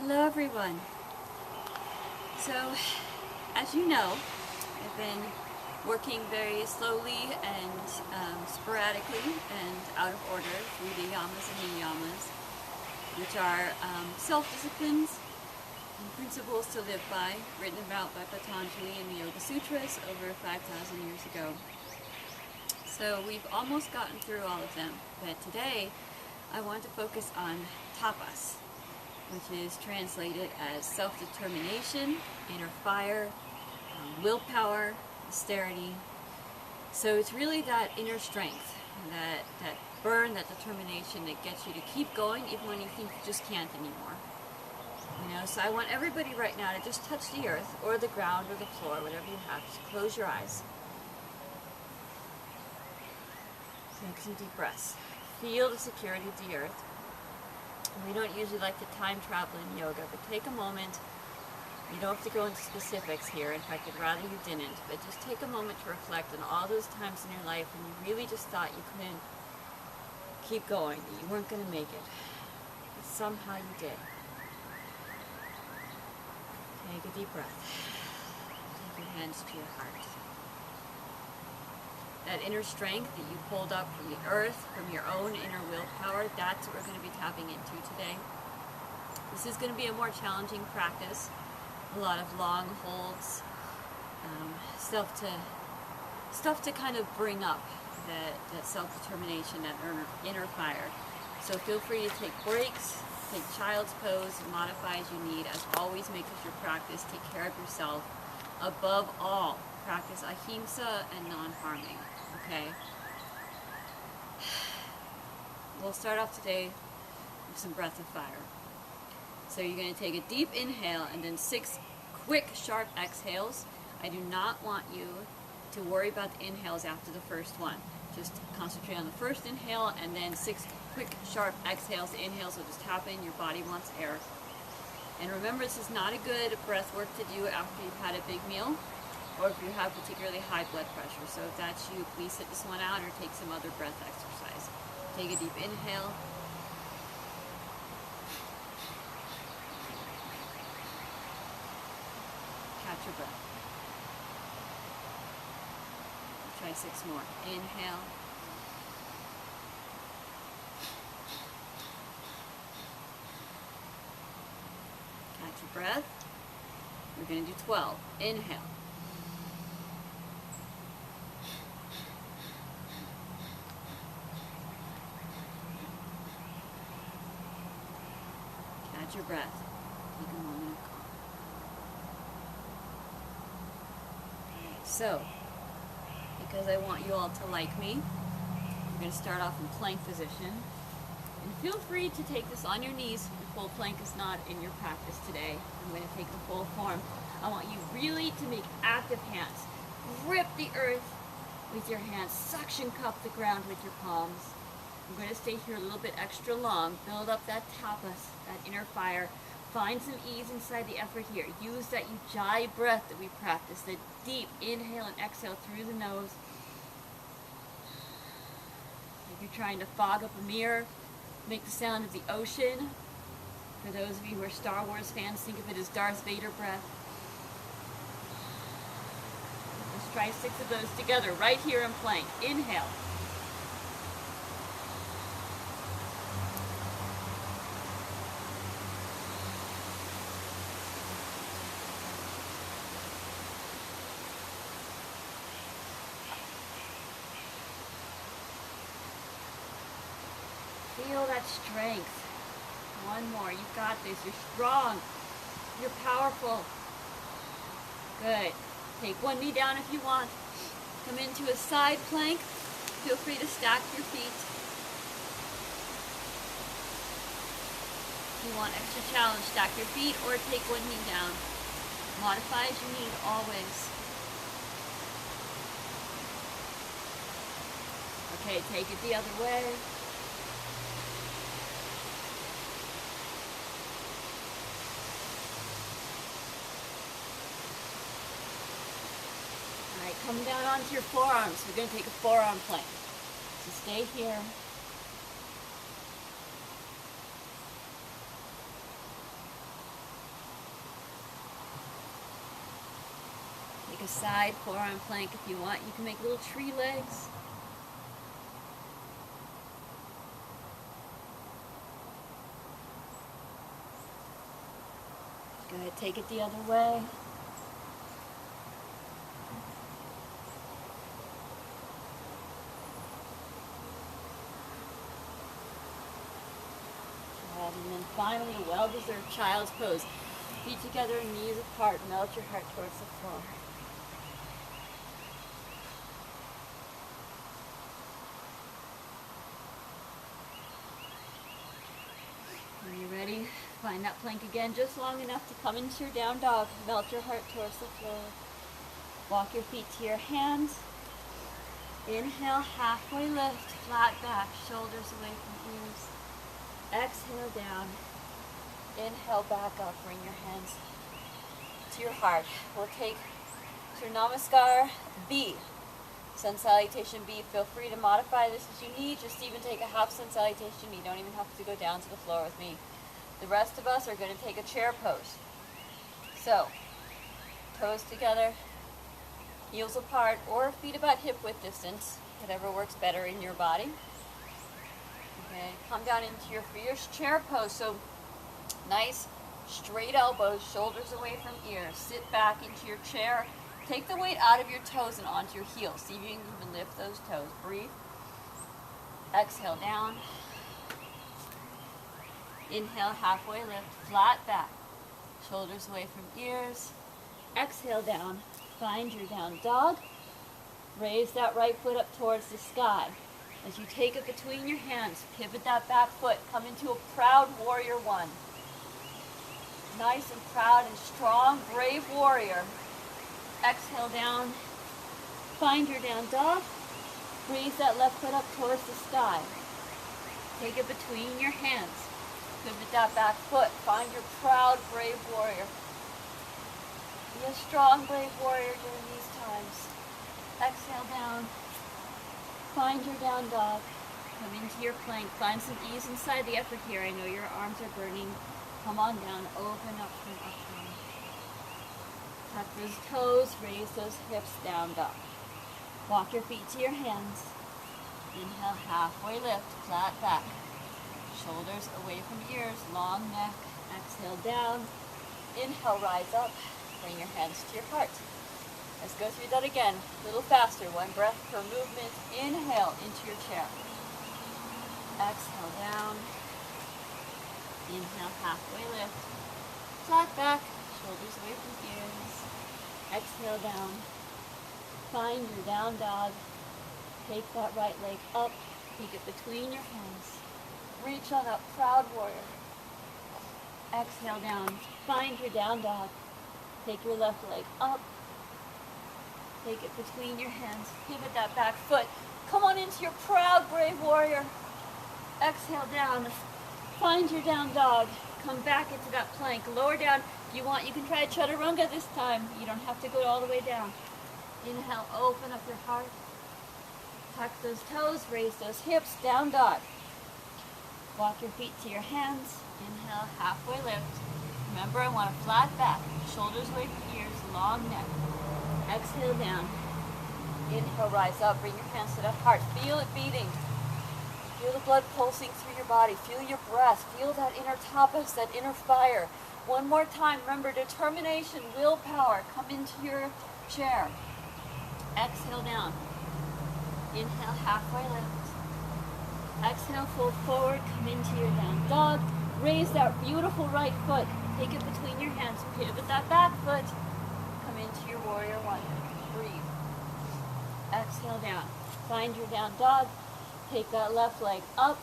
Hello everyone. So, as you know, I've been working very slowly and sporadically and out of order through the yamas and niyamas, which are self-disciplines and principles to live by, written about by Patanjali in the Yoga Sutras over 5,000 years ago. So we've almost gotten through all of them, but today I want to focus on tapas, which is translated as self-determination, inner fire, willpower, austerity. So it's really that inner strength, that burn, that determination that gets you to keep going even when you think you just can't anymore. So I want everybody right now to just touch the earth or the ground or the floor, whatever you have. Just close your eyes. Take some deep breaths. Feel the security of the earth. We don't usually like to time travel in yoga, but take a moment. You don't have to go into specifics here. In fact, I'd rather you didn't. But just take a moment to reflect on all those times in your life when you really just thought you couldn't keep going, that you weren't going to make it. But somehow you did. Take a deep breath. Take your hands to your heart. That inner strength that you pulled up from the earth, from your own inner willpower, that's what we're going to be tapping into today. This is going to be a more challenging practice. A lot of long holds, stuff to kind of bring up that self-determination, that inner fire. So feel free to take breaks, take child's pose, modify as you need. As always, make this your practice. Take care of yourself. Above all, practice ahimsa and non-harming. Okay? We'll start off today with some breath of fire. So you're going to take a deep inhale and then 6 quick, sharp exhales. I do not want you to worry about the inhales after the first one. Just concentrate on the first inhale and then 6 quick, sharp exhales. The inhales will just happen. Your body wants air. And remember, this is not a good breath work to do after you've had a big meal or if you have particularly high blood pressure. So if that's you, please sit this one out or take some other breath exercise. Take a deep inhale. Catch your breath. Try 6 more. Inhale. Catch your breath. We're going to do 12. Inhale. Catch your breath. Take a moment of calm. So, because I want you all to like me, we're going to start off in plank position. And feel free to take this on your knees if full plank is not in your practice today. I'm going to take the full form. I want you really to make active hands. Grip the earth with your hands. Suction cup the ground with your palms. I'm going to stay here a little bit extra long. Build up that tapas, that inner fire. Find some ease inside the effort here. Use that ujjayi breath that we practice, the deep inhale and exhale through the nose. If you're trying to fog up a mirror, make the sound of the ocean. For those of you who are Star Wars fans, think of it as Darth Vader breath. Let's try 6 of those together right here in plank. Inhale. Feel that strength. One more. You've got this. You're strong. You're powerful. Good. Take one knee down if you want. Come into a side plank. Feel free to stack your feet. If you want extra challenge, stack your feet or take one knee down. Modify as you need, always. Okay, take it the other way. Come down onto your forearms. We're going to take a forearm plank. So stay here. Take a side forearm plank if you want. You can make little tree legs. Go ahead, take it the other way. And then finally, a well-deserved child's pose. Feet together, knees apart, melt your heart towards the floor. When you're ready, find that plank again, just long enough to come into your down dog. Melt your heart towards the floor. Walk your feet to your hands. Inhale, halfway lift, flat back, shoulders away from ears. Exhale down. Inhale back up, bring your hands to your heart. We'll take your Namaskar B. Sun Salutation B. Feel free to modify this as you need. Just even take a half Sun Salutation. You don't even have to go down to the floor with me. The rest of us are going to take a chair pose. So, toes together, heels apart, or feet about hip width distance, whatever works better in your body. Okay, come down into your fierce chair pose. So, nice straight elbows, shoulders away from ears. Sit back into your chair. Take the weight out of your toes and onto your heels. See if you can even lift those toes. Breathe. Exhale down. Inhale, halfway lift, flat back. Shoulders away from ears. Exhale down. Find your down dog. Raise that right foot up towards the sky. As you take it between your hands, pivot that back foot. Come into a proud warrior one. Nice and proud and strong, brave warrior. Exhale down. Find your down dog. Raise that left foot up towards the sky. Take it between your hands. Pivot that back foot. Find your proud, brave warrior. Be a strong, brave warrior during these times. Exhale down. Find your down dog. Come into your plank. Find some ease inside the effort here. I know your arms are burning. Come on down. Open up from upright. Tuck those toes. Raise those hips. Down dog. Walk your feet to your hands. Inhale, halfway lift. Flat back. Shoulders away from ears. Long neck. Exhale down. Inhale, rise up. Bring your hands to your heart. Let's go through that again. A little faster. One breath per movement. Inhale into your chair. Exhale down. Inhale, halfway lift. Flat back. Shoulders away from ears. Exhale down. Find your down dog. Take that right leg up. Take it between your hands. Reach on up. Proud warrior. Exhale down. Find your down dog. Take your left leg up. Take it between your hands. Pivot that back foot. Come on into your proud, brave warrior. Exhale down. Find your down dog. Come back into that plank. Lower down. If you want, you can try chaturanga this time. You don't have to go all the way down. Inhale, open up your heart. Tuck those toes. Raise those hips. Down dog. Walk your feet to your hands. Inhale, halfway lift. Remember, I want a flat back. Shoulders away from ears. Long neck. Exhale down. Inhale, rise up. Bring your hands to the heart. Feel it beating. Feel the blood pulsing through your body. Feel your breath. Feel that inner tapas, that inner fire. One more time. Remember, determination, willpower. Come into your chair. Exhale down. Inhale, halfway lift. Exhale, fold forward. Come into your down dog. Raise that beautiful right foot. Take it between your hands. Pivot that back foot. Come into your warrior one. Breathe. Exhale down. Find your down dog. Take that left leg up.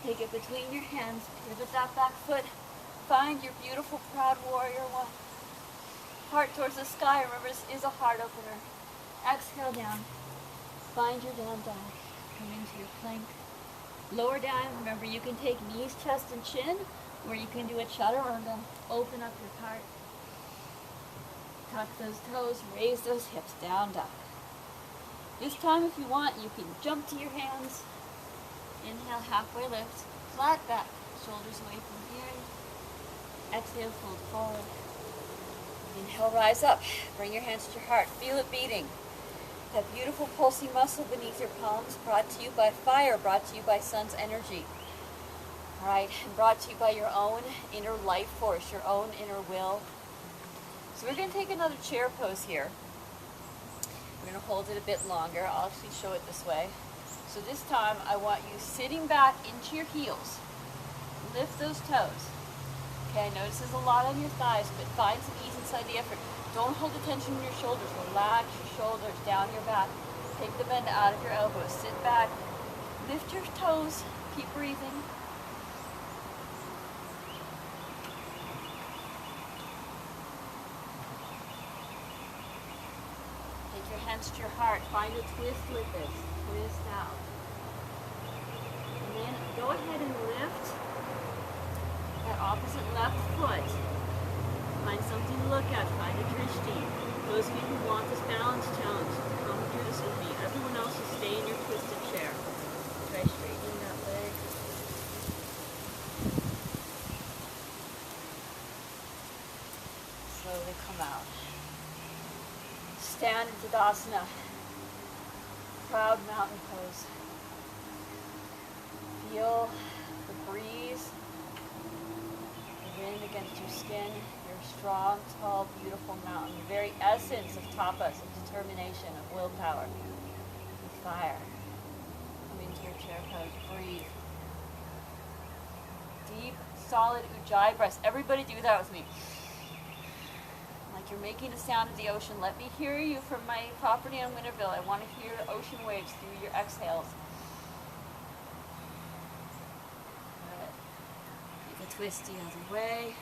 Take it between your hands. Pivot that back foot. Find your beautiful proud warrior one. Heart towards the sky. Remember, this is a heart opener. Exhale down. Find your down dog. Come into your plank. Lower down. Remember, you can take knees, chest, and chin, or you can do a chaturanga. Open up your heart. Tuck those toes, raise those hips, down dog. This time, if you want, you can jump to your hands. Inhale, halfway lift, flat back, shoulders away from ears. Exhale, fold forward. Inhale, rise up. Bring your hands to your heart. Feel it beating. That beautiful pulsing muscle beneath your palms, brought to you by fire, brought to you by sun's energy. All right, and brought to you by your own inner life force, your own inner will. So we're going to take another chair pose here. We're going to hold it a bit longer. I'll actually show it this way. So this time I want you sitting back into your heels. Lift those toes. Okay, notice there's a lot on your thighs, but find some ease inside the effort. Don't hold the tension in your shoulders. Relax your shoulders down your back. Take the bend out of your elbows. Sit back. Lift your toes. Keep breathing. Take your hands to your heart. Find a twist with this. Twist out. And then go ahead and lift that opposite left foot. Find something to look at. Find a drishti. Those of you who want this balance challenge, come do this with me. Everyone else will stay in your twisted chair. Try straightening that leg. Slowly come out. Stand in Tadasana. Proud mountain pose. Feel the breeze, the wind against your skin. You're a strong, tall, beautiful mountain. The very essence of tapas, of determination, of willpower, of fire. Come into your chair pose. Breathe. Deep, solid ujjayi breaths. Everybody do that with me. Like you're making the sound of the ocean. Let me hear you from my property on Winterville. I want to hear the ocean waves through your exhales. Good. Take a twist the other way.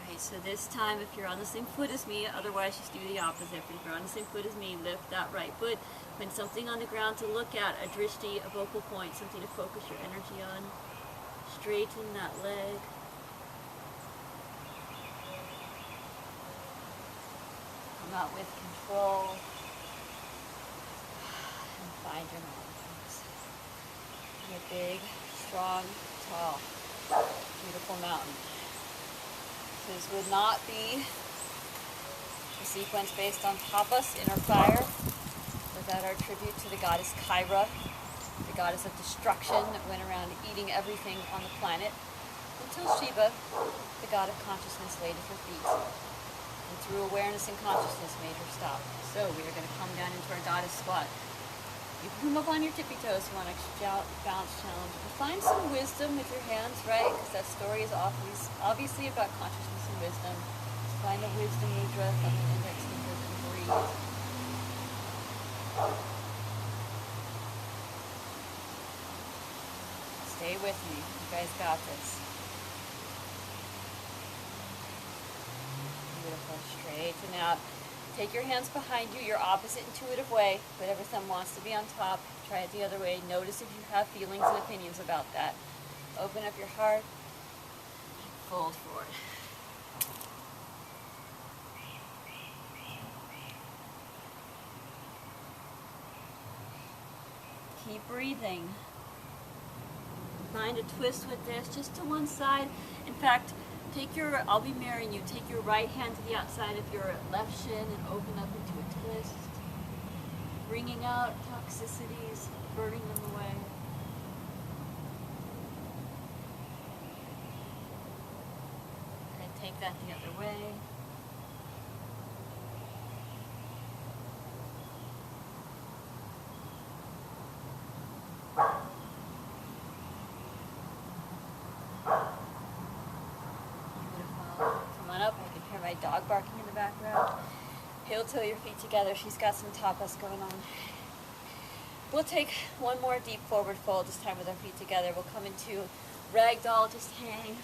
Alright, so this time if you're on the same foot as me, otherwise just do the opposite. But if you're on the same foot as me, lift that right foot. Find something on the ground to look at, a drishti, a focal point, something to focus your energy on. Straighten that leg. Come out with control. And find your mountains. Be a big, strong, tall, beautiful mountain. This would not be a sequence based on tapas, inner fire, without our tribute to the goddess Kyra, the goddess of destruction that went around eating everything on the planet, until Shiva, the god of consciousness, laid at her feet. And through awareness and consciousness made her stop. So we are going to come down into our goddess squat. You can come up on your tippy toes if you want to balance challenge. But find some wisdom with your hands, right? Because that story is obviously about consciousness and wisdom. So find the wisdom mudra, thumb and index fingers, and breathe. Stay with me. You guys got this. Beautiful. Straighten out. Take your hands behind you, your opposite intuitive way. Whatever thumb wants to be on top, try it the other way. Notice if you have feelings and opinions about that. Open up your heart. Fold forward. Keep breathing. Find a twist with this, just to one side. In fact, I'll be mirroring you, take your right hand to the outside of your left shin and open up into a twist. Bringing out toxicities, burning them away. And take that the other way. My dog barking in the background. Heel toe your feet together. She's got some tapas going on. We'll take one more deep forward fold, this time with our feet together. We'll come into ragdoll, just hang.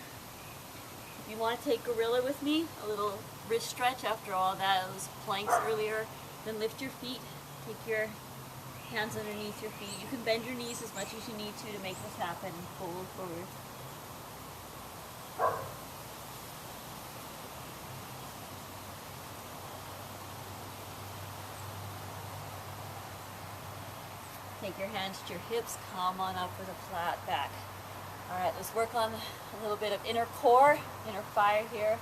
If you want to take gorilla with me, a little wrist stretch after all that, those planks earlier, then lift your feet. Take your hands underneath your feet. You can bend your knees as much as you need to make this happen. Fold forward. Take your hands to your hips, come on up with a flat back. All right, let's work on a little bit of inner core, inner fire here.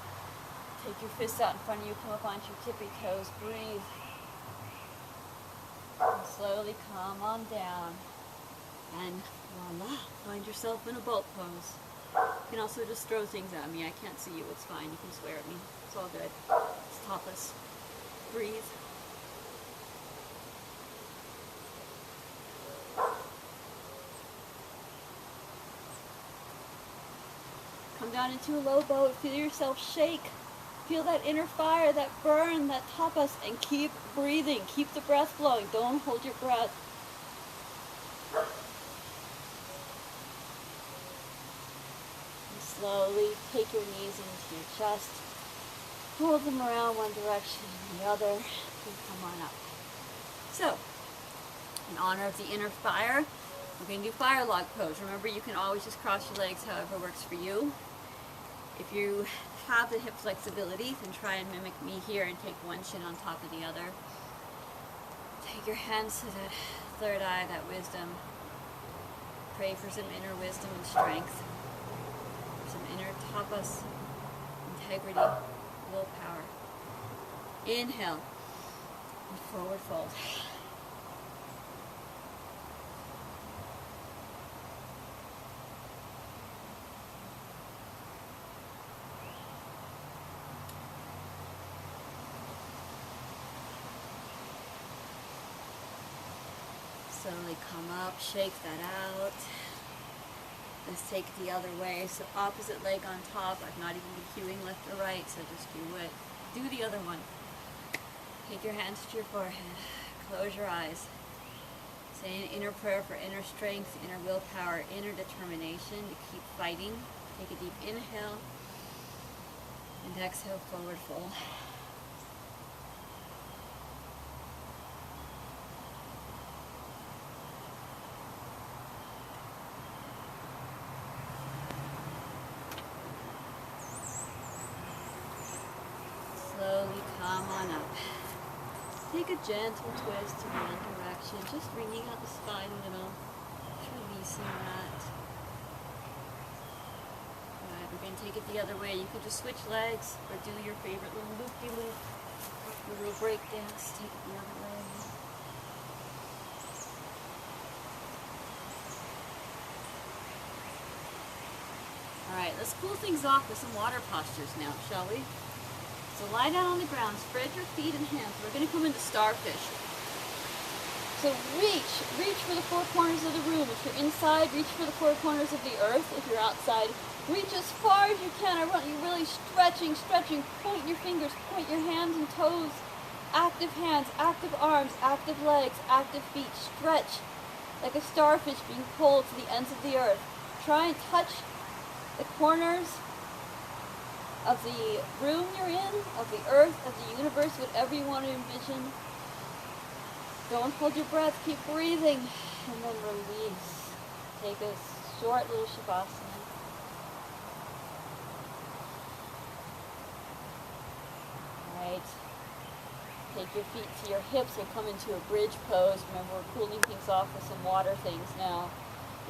Take your fists out in front of you, come up onto your tippy toes, breathe. And slowly come on down. And voila, find yourself in a boat pose. You can also just throw things at me. I can't see you, it's fine. You can swear at me. It's all good. It's tapas. Breathe. Come down into a low boat. Feel yourself shake. Feel that inner fire, that burn, that tapas, and keep breathing. Keep the breath flowing. Don't hold your breath. And slowly take your knees into your chest. Hold them around one direction and the other. And come on up. So, in honor of the inner fire, we're going to do fire log pose. Remember, you can always just cross your legs however works for you. If you have the hip flexibility, then try and mimic me here and take one shin on top of the other. Take your hands to that third eye, that wisdom. Pray for some inner wisdom and strength. Some inner tapas, integrity, willpower. Inhale and forward fold. Slowly come up, shake that out. Let's take it the other way. So opposite leg on top. I've not even been cueing left or right, so just do it. Do the other one. Take your hands to your forehead. Close your eyes. Say an inner prayer for inner strength, inner willpower, inner determination to keep fighting. Take a deep inhale and exhale, forward fold. Slowly come on up. Take a gentle twist in one direction, just bringing out the spine a little, just releasing that. Alright, we're going to take it the other way. You can just switch legs or do your favorite little loop-de-loop, your little break dance. Take it the other way. Alright, let's cool things off with some water postures now, shall we? So lie down on the ground, spread your feet and hands. We're going to come into starfish. So reach for the four corners of the room. If you're inside, reach for the four corners of the earth. If you're outside, reach as far as you can. I want you really stretching. Point your fingers, point your hands and toes. Active hands, active arms, active legs, active feet. Stretch like a starfish being pulled to the ends of the earth. Try and touch the corners of the room you're in, of the earth, of the universe, whatever you want to envision. Don't hold your breath, keep breathing, and then release. Take a short little shavasana. Alright. Take your feet to your hips and come into a bridge pose. Remember, we're cooling things off with some water things now.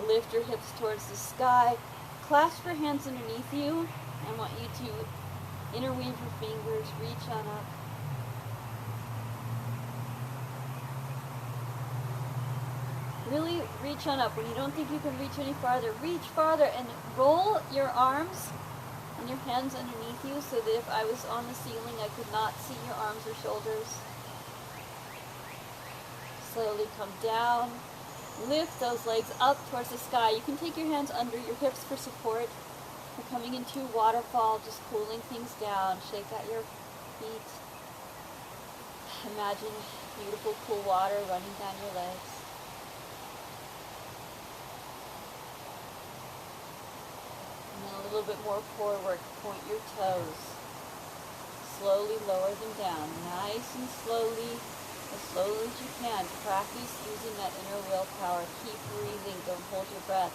Lift your hips towards the sky. Clasp your hands underneath you. I want you to interweave your fingers, reach on up. Really reach on up. When you don't think you can reach any farther, reach farther and roll your arms and your hands underneath you so that if I was on the ceiling, I could not see your arms or shoulders. Slowly come down. Lift those legs up towards the sky. You can take your hands under your hips for support. We're coming into a waterfall, just cooling things down. Shake out your feet. Imagine beautiful cool water running down your legs. And then a little bit more core work. Point your toes. Slowly lower them down. Nice and slowly, as slowly as you can. Practice using that inner willpower. Keep breathing. Don't hold your breath.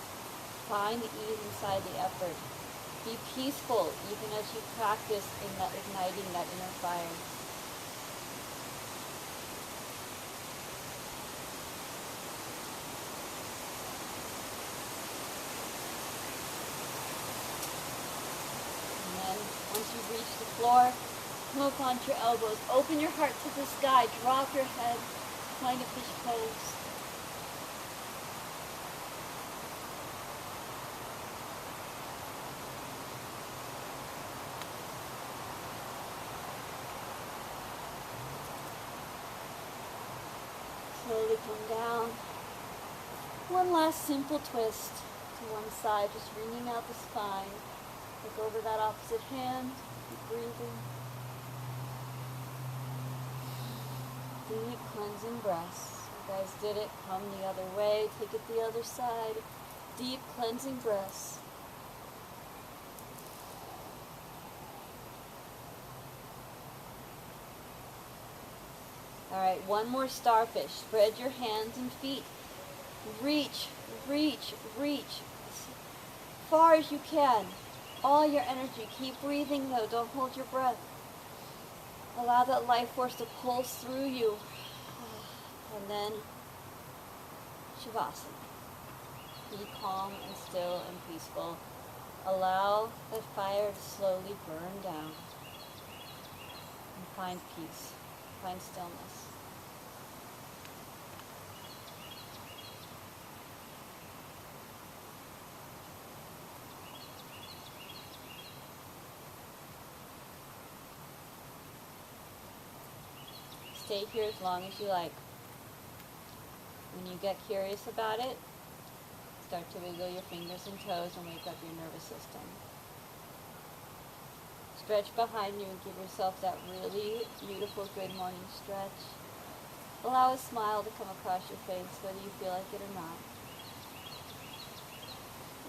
Find the ease inside the effort. Be peaceful even as you practice in that igniting that inner fire. And then once you've reached the floor. Come up onto your elbows. Open your heart to the sky. Drop your head. Find a fish pose. Slowly come down. One last simple twist to one side, just wringing out the spine. Look over that opposite hand. Keep breathing. Deep cleansing breaths. You guys did it. Come the other way. Take it the other side. Deep cleansing breaths. Alright, one more starfish. Spread your hands and feet. Reach, reach, reach. As far as you can. All your energy. Keep breathing though. Don't hold your breath. Allow that life force to pulse through you. And then Shavasana. Be calm and still and peaceful. Allow the fire to slowly burn down. And find peace. Find stillness. Stay here as long as you like. When you get curious about it, start to wiggle your fingers and toes and wake up your nervous system. Stretch behind you and give yourself that really beautiful good morning stretch. Allow a smile to come across your face, whether you feel like it or not.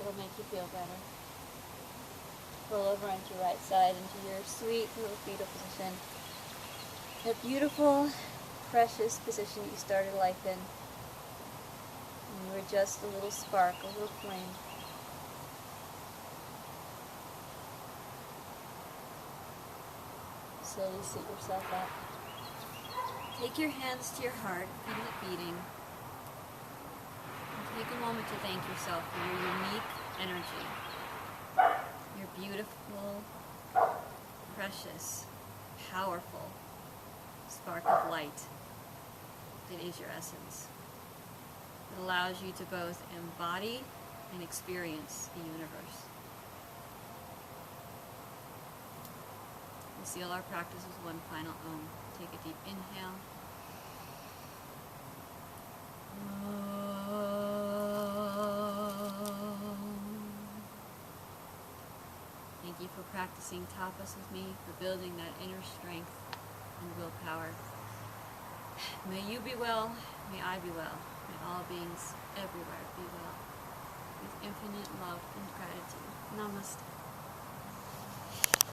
It'll make you feel better. Roll over onto your right side into your sweet little fetal position. A beautiful, precious position you started life in. And you were just a little spark, a little flame. Slowly sit yourself up. Take your hands to your heart, feel it beating. And take a moment to thank yourself for your unique energy. Your beautiful, precious, powerful spark of light that is your essence. It allows you to both embody and experience the universe. We seal our practice with one final Om. Take a deep inhale. Thank you for practicing tapas with me, for building that inner strength and willpower. May you be well, may I be well, may all beings everywhere be well, with infinite love and gratitude. Namaste.